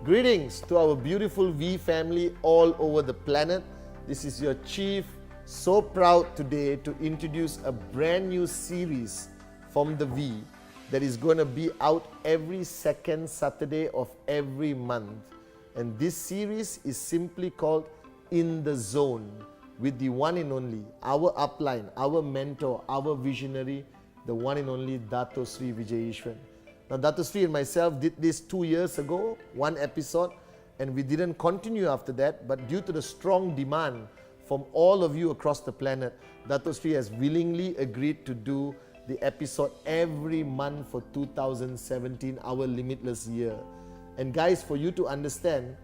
Greetings to our beautiful V family all over the planet. This is your chief. So proud today to introduce a brand new series from the V that is going to be out every second Saturday of every month. And this series is simply called In the Zone, with the one and only, our upline, our mentor, our visionary, the one and only Dato Sri Vijay Ishwan. Now, Dato Sri and myself did this 2 years ago, one episode, and we didn't continue after that. But due to the strong demand from all of you across the planet, Dato Sri has willingly agreed to do the episode every month for 2017, our limitless year. And guys, for you to understand,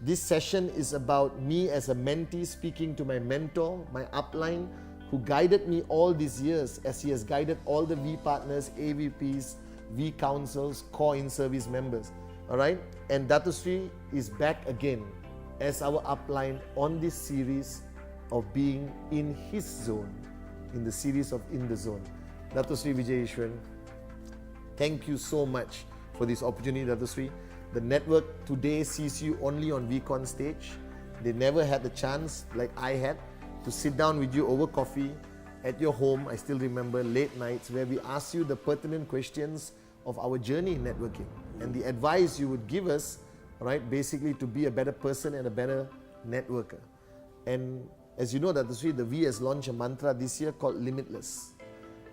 this session is about me as a mentee speaking to my mentor, my upline, who guided me all these years as he has guided all the V partners, AVPs, V councils, core in-service members. Alright? And Dato Sri is back again as our upline on this series of being in his zone, in the series of In the Zone. Dato Sri Vijay Ishwan, thank you so much for this opportunity, Dato Sri. The network today sees you only on VCon stage. They never had the chance, like I had, to sit down with you over coffee at your home. I still remember late nights where we asked you the pertinent questions of our journey in networking and the advice you would give us, right, basically to be a better person and a better networker. And as you know, Dato Sri, the V has launched a mantra this year called Limitless.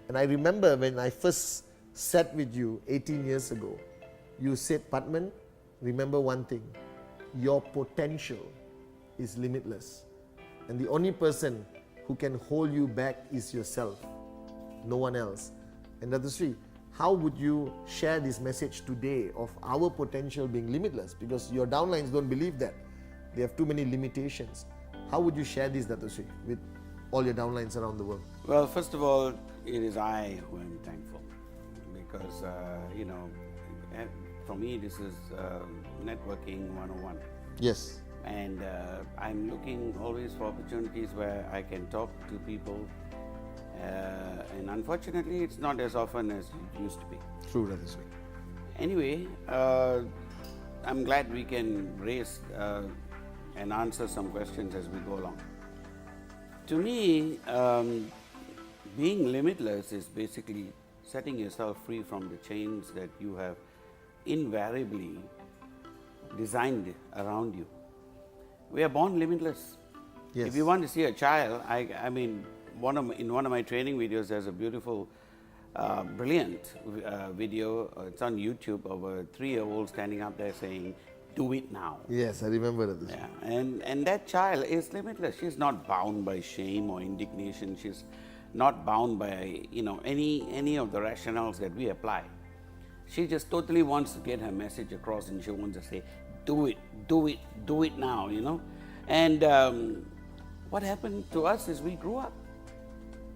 And I remember when I first sat with you 18 years ago, you said, Padman, remember one thing, your potential is limitless. And the only person who can hold you back is yourself, no one else. And Dato Sri, how would you share this message today of our potential being limitless? Because your downlines don't believe that. They have too many limitations. How would you share this, Dato Sri, with all your downlines around the world? Well, first of all, it is I who am thankful because, for me, this is networking 101. Yes. And I'm looking always for opportunities where I can talk to people. And unfortunately, it's not as often as it used to be. True, Dato Sri. Anyway, I'm glad we can raise and answer some questions as we go along. To me, being limitless is basically setting yourself free from the chains that you have invariably designed around you. We are born limitless. Yes. If you want to see a child, I mean, in one of my training videos, there's a beautiful, brilliant video. It's on YouTube of a 3-year-old standing up there saying, "Do it now." Yes, I remember that. Yeah, and that child is limitless. She's not bound by shame or indignation. She's not bound by any of the rationales that we apply. She just totally wants to get her message across, and she wants to say, "Do it, do it, do it now." And what happened to us is we grew up.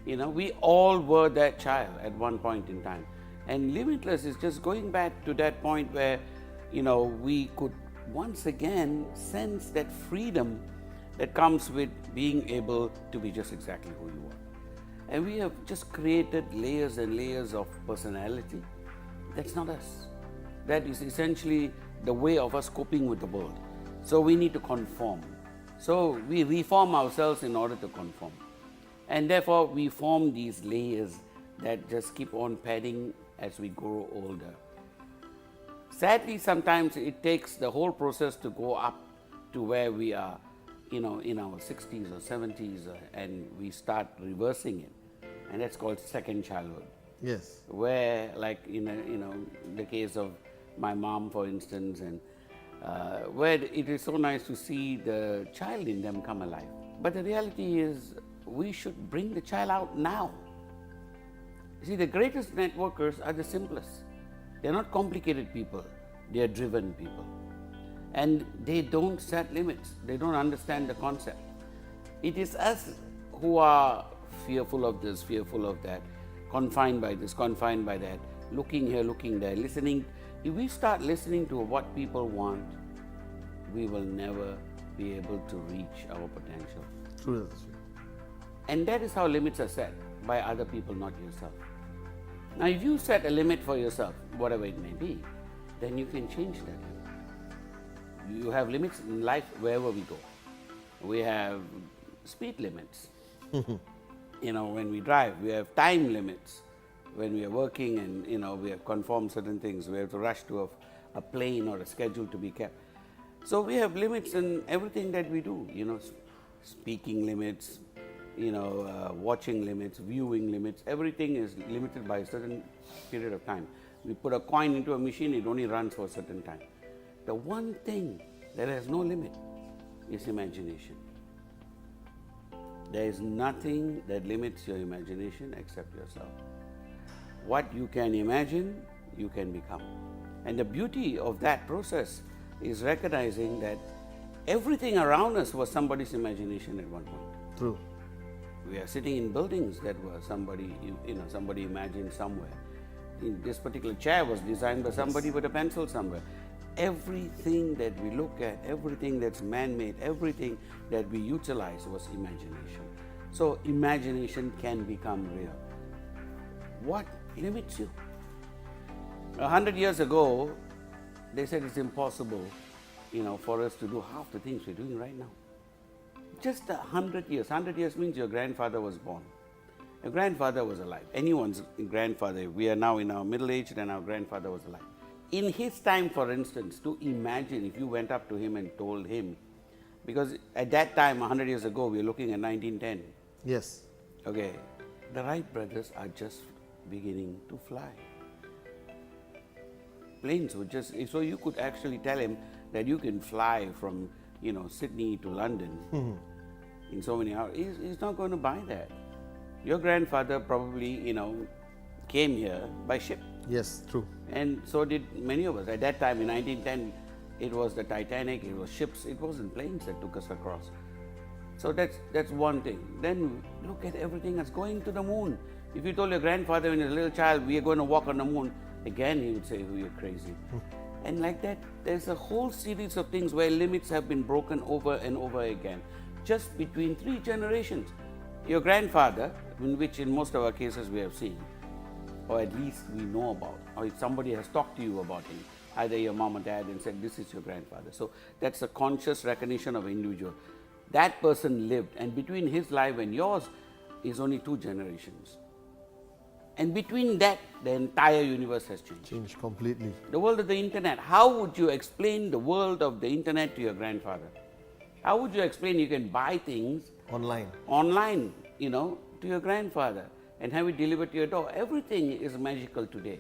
We all were that child at one point in time. And limitless is just going back to that point where, we could once again sense that freedom that comes with being able to be just exactly who you are. And we have just created layers and layers of personality. That's not us. That is essentially the way of us coping with the world. So we need to conform. So we reform ourselves in order to conform. And therefore, we form these layers that just keep on padding as we grow older. Sadly, sometimes it takes the whole process to go up to where we are, in our 60s or 70s, and we start reversing it. And that's called second childhood. Yes. Where, like the case of my mom, for instance, and where it is so nice to see the child in them come alive. But the reality is, we should bring the child out now. You see, the greatest networkers are the simplest. They're not complicated people, they are driven people. And they don't set limits, they don't understand the concept. It is us who are fearful of this, fearful of that, confined by this, confined by that, looking here, looking there, listening. If we start listening to what people want, we will never be able to reach our potential. True, that's true. And that is how limits are set, by other people, not yourself. Now, if you set a limit for yourself, whatever it may be, then you can change that limit. You have limits in life wherever we go. We have speed limits. When we drive, we have time limits. When we are working and, we have conformed certain things, we have to rush to a plane or a schedule to be kept. So we have limits in everything that we do, speaking limits, watching limits, viewing limits. Everything is limited by a certain period of time. We put a coin into a machine, it only runs for a certain time. The one thing that has no limit is imagination. There is nothing that limits your imagination except yourself. What you can imagine, you can become. And the beauty of that process is recognizing that everything around us was somebody's imagination at one point. True. We are sitting in buildings that were somebody imagined somewhere. This particular chair was designed by somebody with a pencil somewhere. Everything that we look at, everything that's man-made, everything that we utilize was imagination. So imagination can become real. What limits you? 100 years ago, they said it's impossible, for us to do half the things we're doing right now. Just 100 years. 100 years means your grandfather was born. Your grandfather was alive. Anyone's grandfather. We are now in our middle age and our grandfather was alive. In his time, for instance, to imagine if you went up to him and told him, because at that time, 100 years ago, we were looking at 1910. Yes. Okay, the Wright brothers are just beginning to fly. Planes were just, so you could actually tell him that you can fly from, Sydney to London in so many hours. He's not going to buy that. Your grandfather probably, came here by ship. Yes, true. And so did many of us. At that time, in 1910, it was the Titanic, it was ships, it wasn't planes that took us across. So that's one thing. Then look at everything that's going to the moon. If you told your grandfather when he was a little child, we are going to walk on the moon, again he would say, oh, you're crazy. And like that, there's a whole series of things where limits have been broken over and over again, just between 3 generations. Your grandfather, which in most of our cases we have seen, or at least we know about, or if somebody has talked to you about him, either your mom or dad, and said, this is your grandfather. So that's a conscious recognition of an individual. That person lived, and between his life and yours is only 2 generations. And between that, the entire universe has changed. Changed completely. The world of the internet. How would you explain the world of the internet to your grandfather? How would you explain you can buy things online, to your grandfather and have it delivered to your door? Everything is magical today.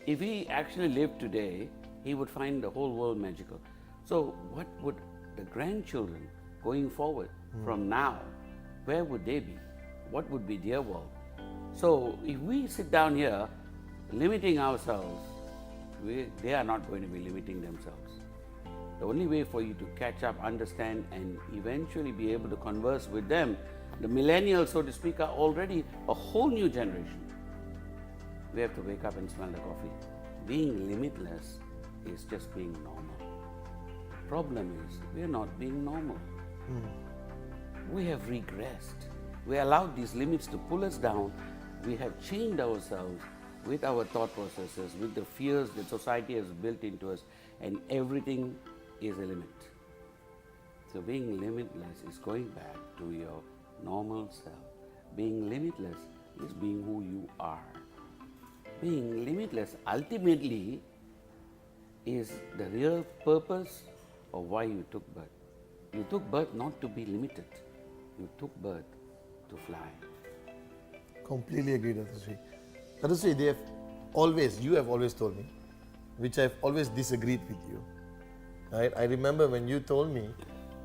If he actually lived today, he would find the whole world magical. So what would the grandchildren going forward from now, where would they be? What would be their world? So if we sit down here limiting ourselves, they are not going to be limiting themselves. The only way for you to catch up, understand, and eventually be able to converse with them, the millennials, so to speak, are already a whole new generation. We have to wake up and smell the coffee. Being limitless is just being normal. The problem is we are not being normal. We have regressed. We allowed these limits to pull us down. We have chained ourselves with our thought processes, with the fears that society has built into us, and everything is a limit. So being limitless is going back to your normal self. Being limitless is being who you are. Being limitless ultimately is the real purpose of why you took birth. You took birth not to be limited. You took birth to fly. Completely agree, Datusri. Datusri, you have always told me, which I've always disagreed with you. Right? I remember when you told me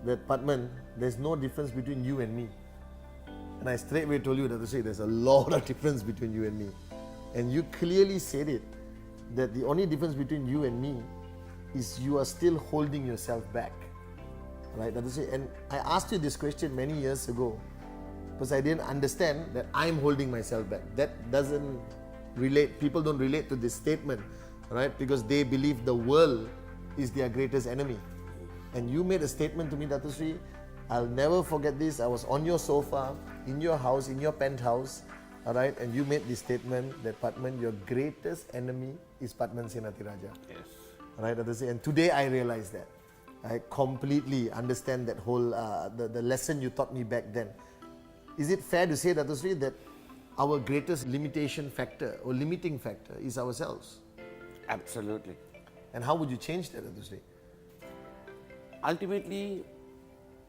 that, Padman, there's no difference between you and me. And I straightway told you, Datusri, there's a lot of difference between you and me. And you clearly said it, that the only difference between you and me is you are still holding yourself back. Right, Datusri? And I asked you this question many years ago because I didn't understand that I'm holding myself back. That doesn't relate, people don't relate to this statement, right? Because they believe the world is their greatest enemy. And you made a statement to me, Datusri, I'll never forget this. I was on your sofa, in your house, in your penthouse, all right? And you made this statement that, Padman, your greatest enemy is Padman Senathirajah. Yes. Right, Datusri? And today I realized that. I completely understand that whole the lesson you taught me back then. Is it fair to say, Dato Sri, that our greatest limitation factor or limiting factor is ourselves? Absolutely. And how would you change that, Dato Sri? Ultimately,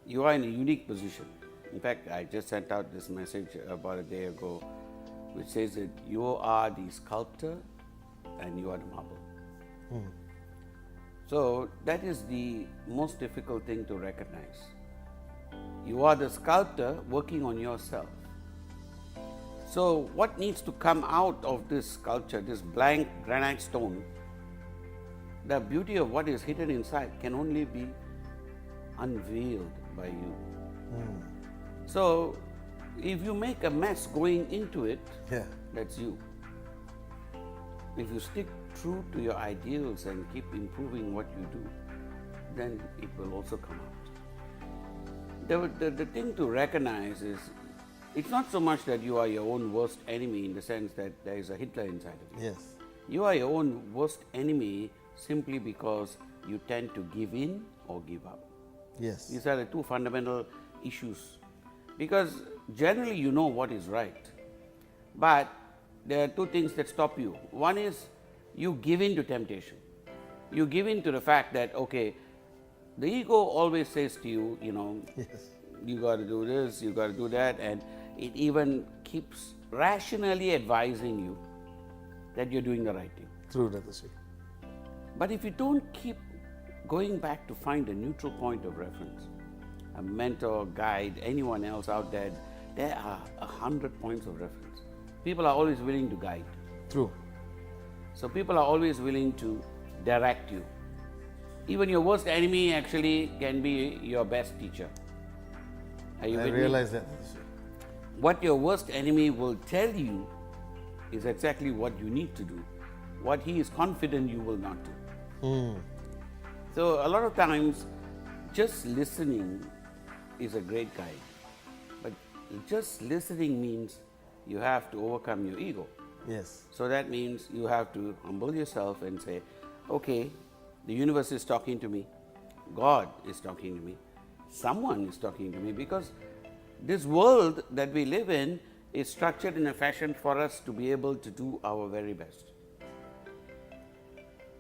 you are in a unique position. In fact, I just sent out this message about a day ago, which says that you are the sculptor and you are the marble. So that is the most difficult thing to recognize. You are the sculptor working on yourself. So what needs to come out of this sculpture, this blank granite stone, the beauty of what is hidden inside can only be unveiled by you. So if you make a mess going into it, Yeah. that's you. If you stick true to your ideals and keep improving what you do, then it will also come out. The thing to recognize is, it's not so much that you are your own worst enemy in the sense that there is a Hitler inside of you. Yes. You are your own worst enemy simply because you tend to give in or give up. Yes. These are the two fundamental issues. Because generally you know what is right, but there are two things that stop you. One is you give in to temptation. You give in to the fact that, okay, the ego always says to you, Yes. you got to do this, you got to do that, and it even keeps rationally advising you that you're doing the right thing. True, Dato Sri. But if you don't keep going back to find a neutral point of reference, a mentor, guide, anyone else out there, there are 100 points of reference. People are always willing to guide. True. So people are always willing to direct you. Even your worst enemy actually can be your best teacher. Are you I with me? realize that, Dato Sri. What your worst enemy will tell you is exactly what you need to do, what he is confident you will not do. So a lot of times, just listening is a great guide. But just listening means you have to overcome your ego. Yes. So that means you have to humble yourself and say, okay, the universe is talking to me, God is talking to me, someone is talking to me, because this world that we live in is structured in a fashion for us to be able to do our very best.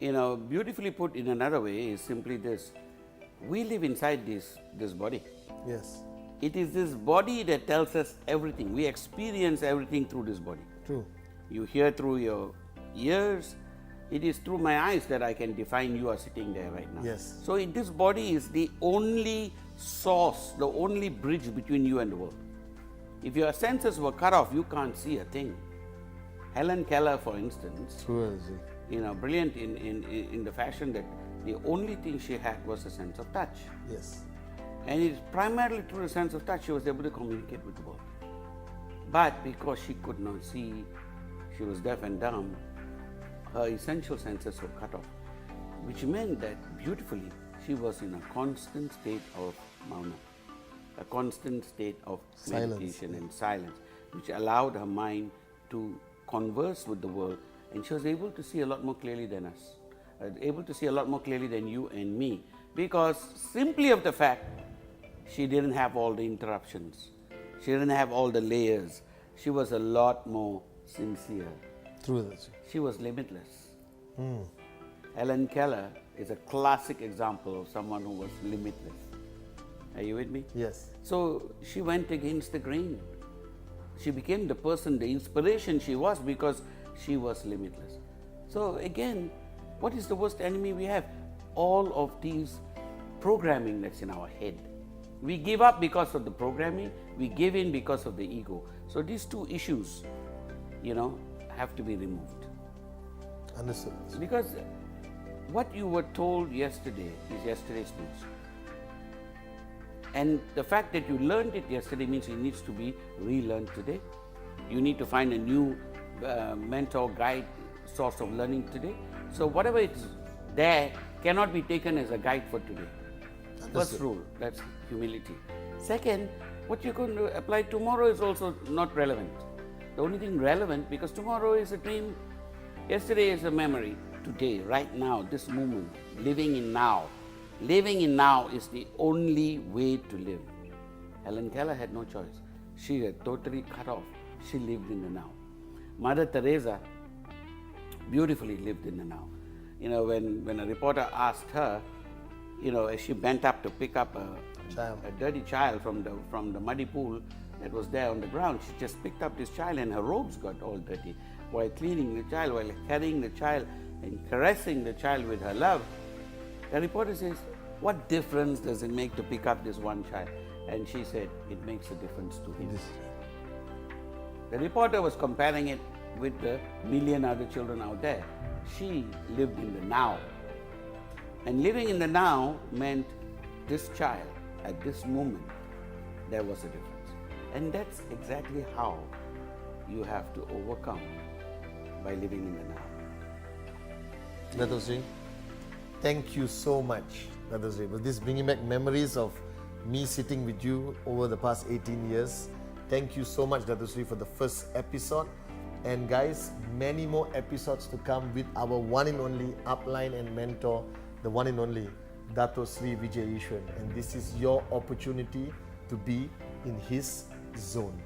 Beautifully put in another way is simply this: we live inside this body. Yes. It is this body that tells us everything. We experience everything through this body. True. You hear through your ears. It is through my eyes that I can define you are sitting there right now. Yes. So this body is the only source, the only bridge between you and the world. If your senses were cut off, you can't see a thing. Helen Keller, for instance, True, Dato Sri. brilliant in the fashion that the only thing she had was a sense of touch. Yes. And it's primarily through the sense of touch she was able to communicate with the world. But because she could not see, she was deaf and dumb, her essential senses were cut off, which meant that beautifully she was in a constant state of mauna, a constant state of Silence. meditation and silence, which allowed her mind to converse with the world, and she was able to see a lot more clearly than us, able to see a lot more clearly than you and me, because simply of the fact she didn't have all the interruptions, she didn't have all the layers, she was a lot more sincere. True, Dato Sri. She was limitless. Helen Keller is a classic example of someone who was limitless. Are you with me? Yes. So she went against the grain. She became the person, the inspiration she was, because she was limitless. So again, what is the worst enemy we have? All of these programming that's in our head. We give up because of the programming, we give in because of the ego. So these two issues, have to be removed. Understood. Because what you were told yesterday is yesterday's news. And the fact that you learned it yesterday means it needs to be relearned today. You need to find a new mentor, guide, source of learning today. So whatever is there cannot be taken as a guide for today. First rule, that's humility. Second, what you're going to apply tomorrow is also not relevant. The only thing relevant, because tomorrow is a dream, yesterday is a memory, today, right now, this moment, living in now, Living in now is the only way to live. Helen Keller had no choice. She had totally cut off. She lived in the now. Mother Teresa beautifully lived in the now. You know, when a reporter asked her, you know, as she bent up to pick up a dirty child from the muddy pool that was there on the ground, she just picked up this child and her robes got all dirty. While cleaning the child, while carrying the child and caressing the child with her love, the reporter says, what difference does it make to pick up this one child? And she said, it makes a difference to him. The reporter was comparing it with the million other children out there. She lived in the now. And living in the now meant this child, at this moment, there was a difference. And that's exactly how you have to overcome, by living in the now. Dato Sri, thank you so much, Dato Sri. This is bringing back memories of me sitting with you over the past 18 years. Thank you so much, Dato Sri, for the first episode. And guys, many more episodes to come with our one and only upline and mentor, the one and only Dato Sri Vijay Ishwan. And this is your opportunity to be in his zone.